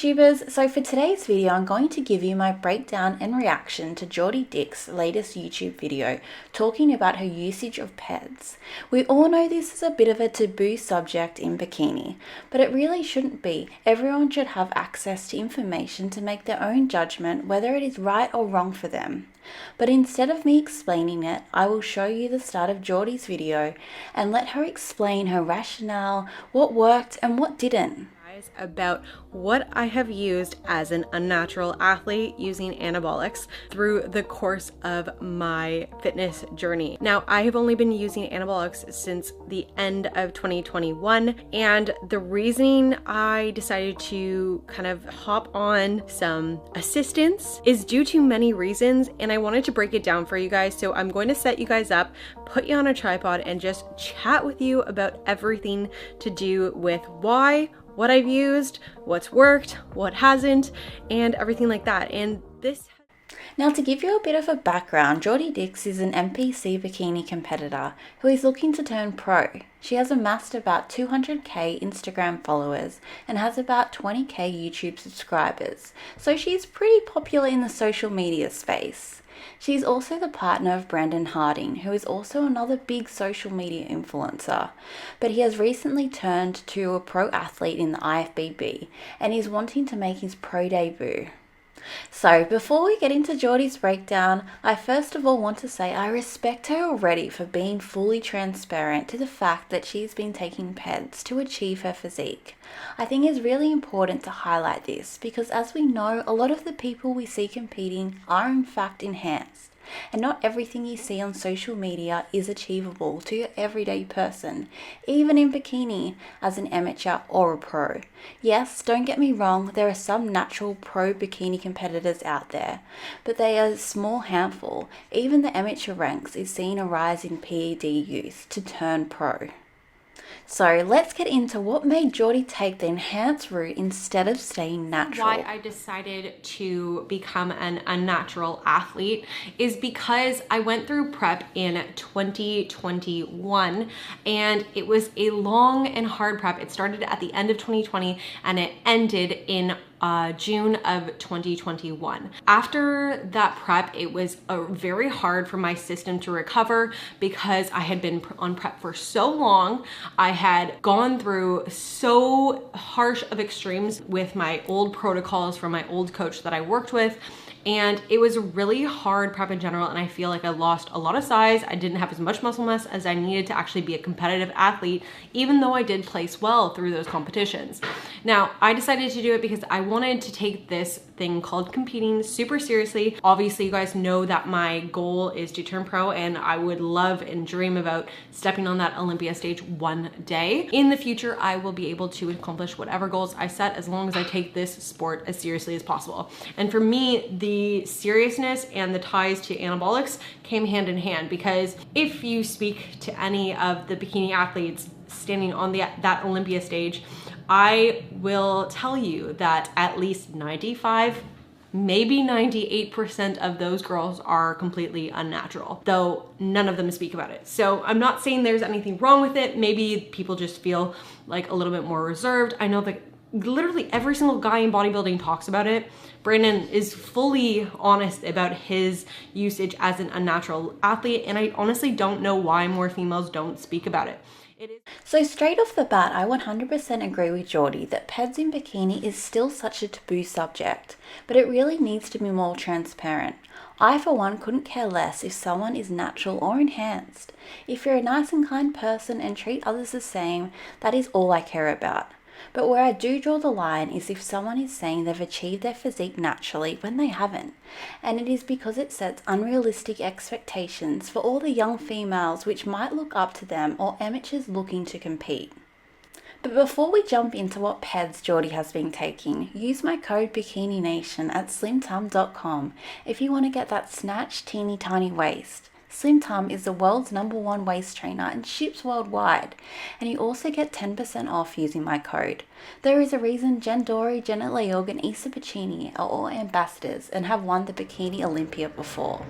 YouTubers, so for today's video I'm going to give you my breakdown and reaction to Jordy Dix's latest YouTube video talking about her usage of PEDS. We all know this is a bit of a taboo subject in bikini, but it really shouldn't be. Everyone should have access to information to make their own judgment whether it is right or wrong for them. But instead of me explaining it, I will show you the start of Jordy's video and let her explain her rationale, what worked and what didn't. About what I have used as an unnatural athlete using anabolics through the course of my fitness journey. Now, I have only been using anabolics since the end of 2021, and the reasoning I decided to kind of hop on some assistance is due to many reasons, and I wanted to break it down for you guys. So I'm going to set you guys up, put you on a tripod, and just chat with you about everything to do with why, what I've used, what's worked, what hasn't, and everything like that. And this... Now, to give you a bit of a background, Jordy Dix is an NPC bikini competitor who is looking to turn pro. She has amassed about 200k Instagram followers and has about 20k YouTube subscribers, so she's pretty popular in the social media space. She's also the partner of Brandon Harding, who is also another big social media influencer, but he has recently turned to a pro athlete in the IFBB and is wanting to make his pro debut. So before we get into Jordy's breakdown, I first of all want to say I respect her already for being fully transparent to the fact that she's been taking PEDS to achieve her physique. I think it's really important to highlight this because, as we know, a lot of the people we see competing are in fact enhanced. And not everything you see on social media is achievable to your everyday person, even in bikini as an amateur or a pro. Yes, don't get me wrong, there are some natural pro bikini competitors out there, but they are a small handful. Even the amateur ranks is seeing a rise in PED use to turn pro. So let's get into what made Jordy take the enhanced route instead of staying natural. Why I decided to become an unnatural athlete is because I went through prep in 2021, and it was a long and hard prep. It started at the end of 2020 and it ended in June of 2021. After that prep, it was very hard for my system to recover because I had been on prep for so long. I had gone through so harsh of extremes with my old protocols from my old coach that I worked with. And it was a really hard prep in general, and I feel like I lost a lot of size. I didn't have as much muscle mass as I needed to actually be a competitive athlete, even though I did place well through those competitions. Now, I decided to do it because I wanted to take this thing called competing super seriously. Obviously, you guys know that my goal is to turn pro, and I would love and dream about stepping on that Olympia stage one day. In the future, I will be able to accomplish whatever goals I set as long as I take this sport as seriously as possible. And for me, the seriousness and the ties to anabolics came hand in hand, because if you speak to any of the bikini athletes standing on that Olympia stage, I will tell you that at least 95, maybe 98% of those girls are completely unnatural, though none of them speak about it. So I'm not saying there's anything wrong with it. Maybe people just feel like a little bit more reserved. I know that literally every single guy in bodybuilding talks about it. Brandon is fully honest about his usage as an unnatural athlete, and I honestly don't know why more females don't speak about it. So straight off the bat, I 100% agree with Jordy that PEDS in bikini is still such a taboo subject, but it really needs to be more transparent. I, for one, couldn't care less if someone is natural or enhanced. If you're a nice and kind person and treat others the same, that is all I care about. But where I do draw the line is if someone is saying they've achieved their physique naturally when they haven't, and it is because it sets unrealistic expectations for all the young females which might look up to them or amateurs looking to compete. But before we jump into what PEDS Jordy has been taking, use my code BIKININATION at slimtum.com if you want to get that snatched teeny tiny waist. Slimtum is the world's #1 waist trainer and ships worldwide, and you also get 10% off using my code. There is a reason Jen Dory, Janet Leog, and Issa Pacini are all ambassadors and have won the Bikini Olympia before.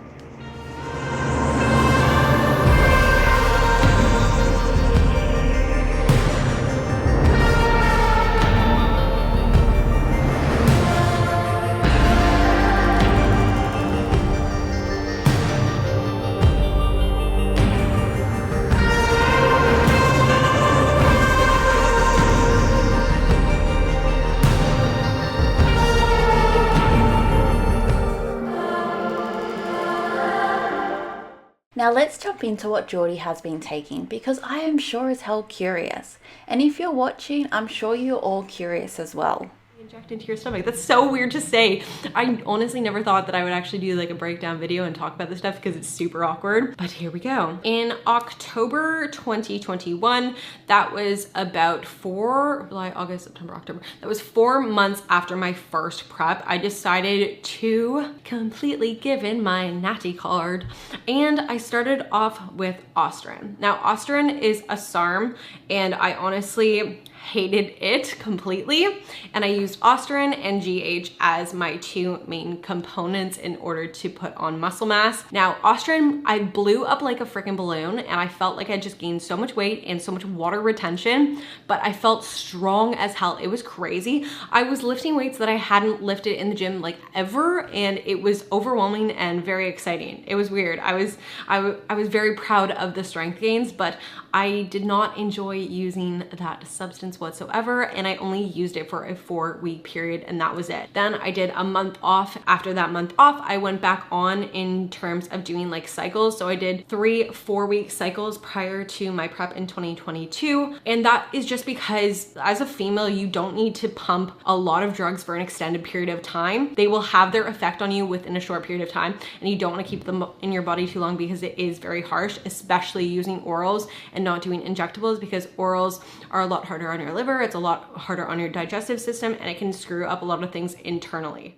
Now let's jump into what Jordy has been taking, because I am sure as hell curious. And if you're watching, I'm sure you're all curious as well. Inject into your stomach. That's so weird to say. I honestly never thought that I would actually do like a breakdown video and talk about this stuff because it's super awkward, but here we go. In October 2021, that was about July, August, September, October. That was 4 months after my first prep. I decided to completely give in my natty card, and I started off with Ostrin. Now, Ostrin is a SARM, and I honestly hated it completely, and I used Ostrin and GH as my two main components in order to put on muscle mass. Now, Ostrin, I blew up like a freaking balloon, and I felt like I just gained so much weight and so much water retention, but I felt strong as hell. It was crazy. I was lifting weights that I hadn't lifted in the gym like ever, and it was overwhelming and very exciting. It was weird. I was very proud of the strength gains, but I did not enjoy using that substance whatsoever, and I only used it for a 4-week period, and that was it. Then I did a month off. After that month off, I went back on in terms of doing like cycles. So I did 3 4-week cycles prior to my prep in 2022, and that is just because as a female, you don't need to pump a lot of drugs for an extended period of time. They will have their effect on you within a short period of time, and you don't want to keep them in your body too long because it is very harsh, especially using orals and not doing injectables, because orals are a lot harder on your liver, it's a lot harder on your digestive system, and it can screw up a lot of things internally.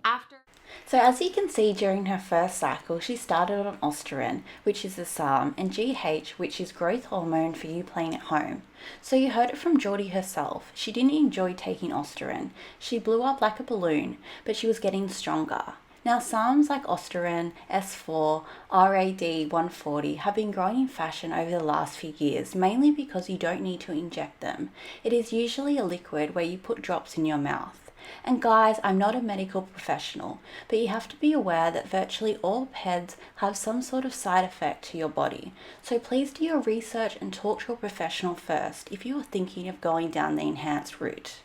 So as you can see, during her first cycle, she started on Ostrin, which is the SARM, and GH, which is growth hormone for you playing at home. So you heard it from Jordy herself. She didn't enjoy taking Ostrin. She blew up like a balloon, but she was getting stronger. Now, SARMs like Ostrin, S4, RAD 140 have been growing in fashion over the last few years, mainly because you don't need to inject them. It is usually a liquid where you put drops in your mouth. And guys, I'm not a medical professional, but you have to be aware that virtually all PEDs have some sort of side effect to your body. So please do your research and talk to a professional first if you are thinking of going down the enhanced route.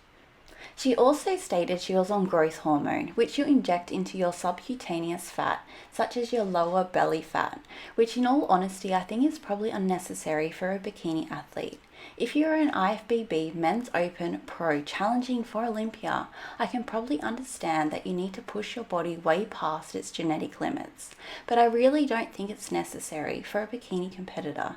She also stated she was on growth hormone, which you inject into your subcutaneous fat, such as your lower belly fat, which in all honesty I think is probably unnecessary for a bikini athlete. If you're an IFBB Men's Open Pro challenging for Olympia, I can probably understand that you need to push your body way past its genetic limits, but I really don't think it's necessary for a bikini competitor.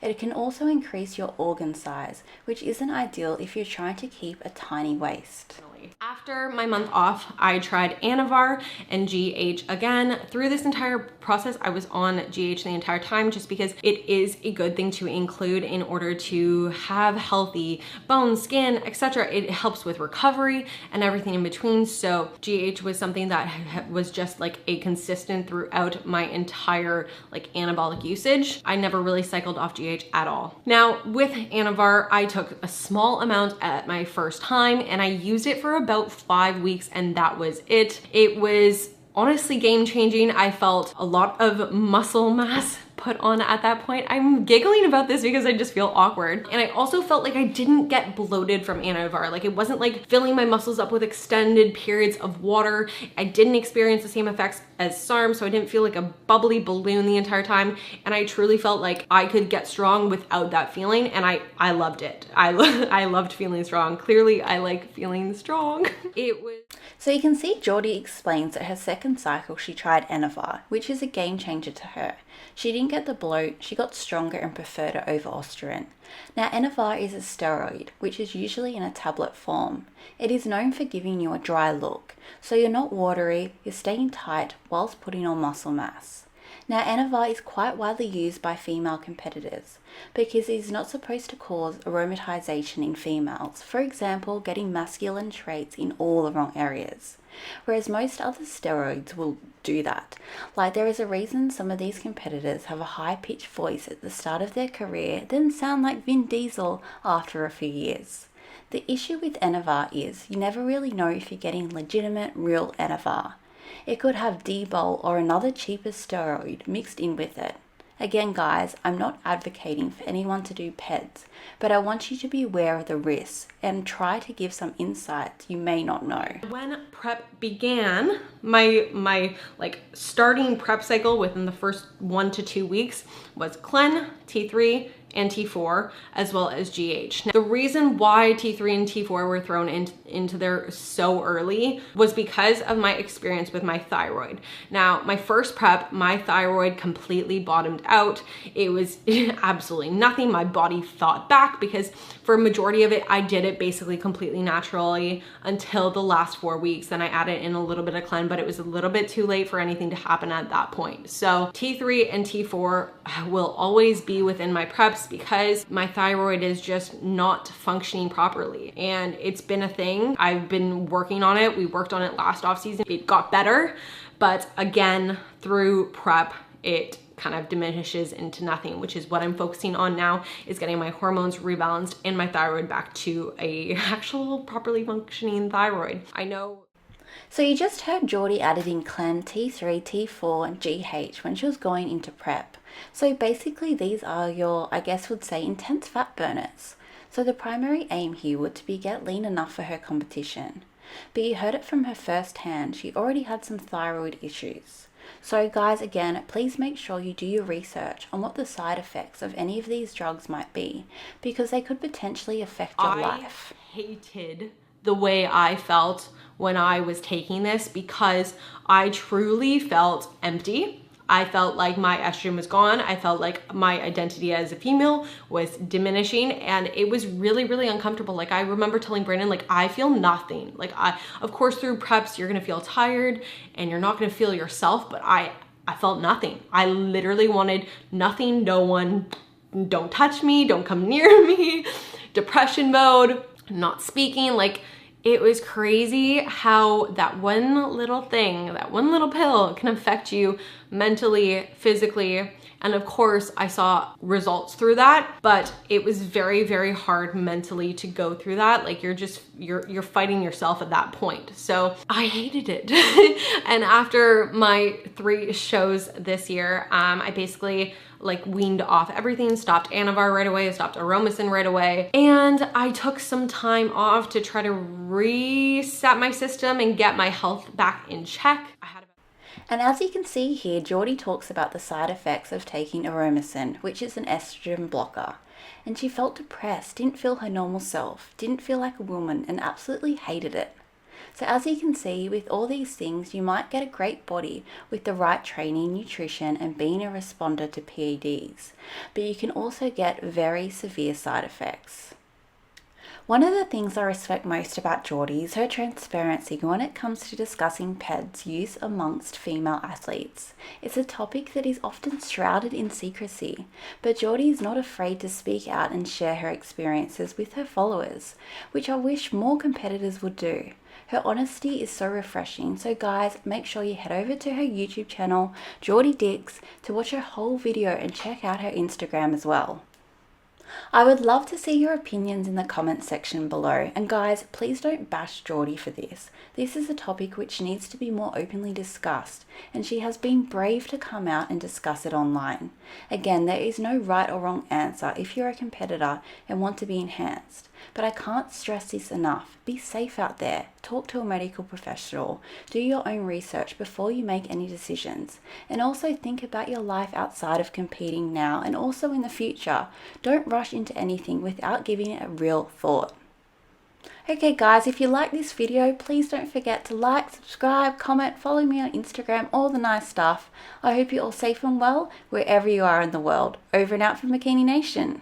It can also increase your organ size, which isn't ideal if you're trying to keep a tiny waist. After my month off, I tried Anavar and GH again. Through this entire process, I was on GH the entire time just because it is a good thing to include in order to have healthy bones, skin, etc. It helps with recovery and everything in between. So GH was something that was just like a consistent throughout my entire like anabolic usage. I never really cycled off GH at all. Now with Anavar, I took a small amount at my first time and I used it for about 5 weeks, and that was it. It was honestly game-changing. I felt a lot of muscle mass put on at that point. I'm giggling about this because I just feel awkward. And I also felt like I didn't get bloated from Anavar. Like it wasn't like filling my muscles up with extended periods of water. I didn't experience the same effects as SARM, so I didn't feel like a bubbly balloon the entire time. And I truly felt like I could get strong without that feeling, and I loved it. I loved feeling strong. Clearly, I like feeling strong. So you can see Jordy explains that her second cycle she tried Anavar, which is a game changer to her. She didn't get the bloat, she got stronger and preferred it over Ostrin. Now Anavar is a steroid, which is usually in a tablet form. It is known for giving you a dry look, so you're not watery, you're staying tight whilst putting on muscle mass. Now Anavar is quite widely used by female competitors because it is not supposed to cause aromatization in females, for example getting masculine traits in all the wrong areas, whereas most other steroids will do that. Like there is a reason some of these competitors have a high-pitched voice at the start of their career, then sound like Vin Diesel after a few years. The issue with Anavar is you never really know if you're getting legitimate, real Anavar. It could have D-bol or another cheaper steroid mixed in with it. Again, guys, I'm not advocating for anyone to do PEDS, but I want you to be aware of the risks and try to give some insights you may not know. When prep began, my like starting prep cycle within the first 1 to 2 weeks was Clen, T3, and T4, as well as GH. Now, the reason why T3 and T4 were thrown into there so early was because of my experience with my thyroid. Now, my first prep, my thyroid completely bottomed out. It was absolutely nothing. My body fought back because for a majority of it, I did it basically completely naturally until the last 4 weeks. Then I added in a little bit of Clen, but it was a little bit too late for anything to happen at that point. So T3 and T4 will always be within my preps because my thyroid is just not functioning properly. And it's been a thing. I've been working on it. We worked on it last off season. It got better, but again, through prep, it kind of diminishes into nothing, which is what I'm focusing on now, is getting my hormones rebalanced and my thyroid back to a actual properly functioning thyroid. I know. So you just heard Jordy added in Clen, T3, T4, and GH when she was going into prep. So basically these are your, I guess would say, intense fat burners. So the primary aim here would to be get lean enough for her competition. But you heard it from her first hand, she already had some thyroid issues. So guys, again, please make sure you do your research on what the side effects of any of these drugs might be, because they could potentially affect your life. I hated the way I felt when I was taking this because I truly felt empty. I felt like my estrogen was gone. I felt like my identity as a female was diminishing, and it was really, really uncomfortable. Like I remember telling Brandon, like, I feel nothing. Like of course through preps, you're gonna feel tired and you're not gonna feel yourself, but I felt nothing. I literally wanted nothing, no one, don't touch me, don't come near me, depression mode, not speaking. Like, it was crazy how that one little thing, that one little pill can affect you mentally, physically. And of course I saw results through that, but it was very, very hard mentally to go through that. Like you're fighting yourself at that point. So I hated it. And after my 3 shows this year, I basically like weaned off everything, stopped Anavar right away, stopped Aromacin right away. And I took some time off to try to reset my system and get my health back in check. And as you can see here, Jordy talks about the side effects of taking Aromacin, which is an estrogen blocker. And she felt depressed, didn't feel her normal self, didn't feel like a woman, and absolutely hated it. So as you can see, with all these things, you might get a great body with the right training, nutrition, and being a responder to PEDs. But you can also get very severe side effects. One of the things I respect most about Jordy is her transparency when it comes to discussing PEDS use amongst female athletes. It's a topic that is often shrouded in secrecy, but Jordy is not afraid to speak out and share her experiences with her followers, which I wish more competitors would do. Her honesty is so refreshing, so guys, make sure you head over to her YouTube channel, Jordy Dix, to watch her whole video and check out her Instagram as well. I would love to see your opinions in the comments section below, and guys, please don't bash Jordy for this. This is a topic which needs to be more openly discussed, and she has been brave to come out and discuss it online. Again, there is no right or wrong answer if you're a competitor and want to be enhanced, but I can't stress this enough. Be safe out there, talk to a medical professional, do your own research before you make any decisions, and also think about your life outside of competing now and also in the future. Don't rush into anything without giving it a real thought. Okay guys, if you like this video, please don't forget to like, subscribe, comment, follow me on Instagram, all the nice stuff. I hope you're all safe and well wherever you are in the world. Over and out from Bikini Nation.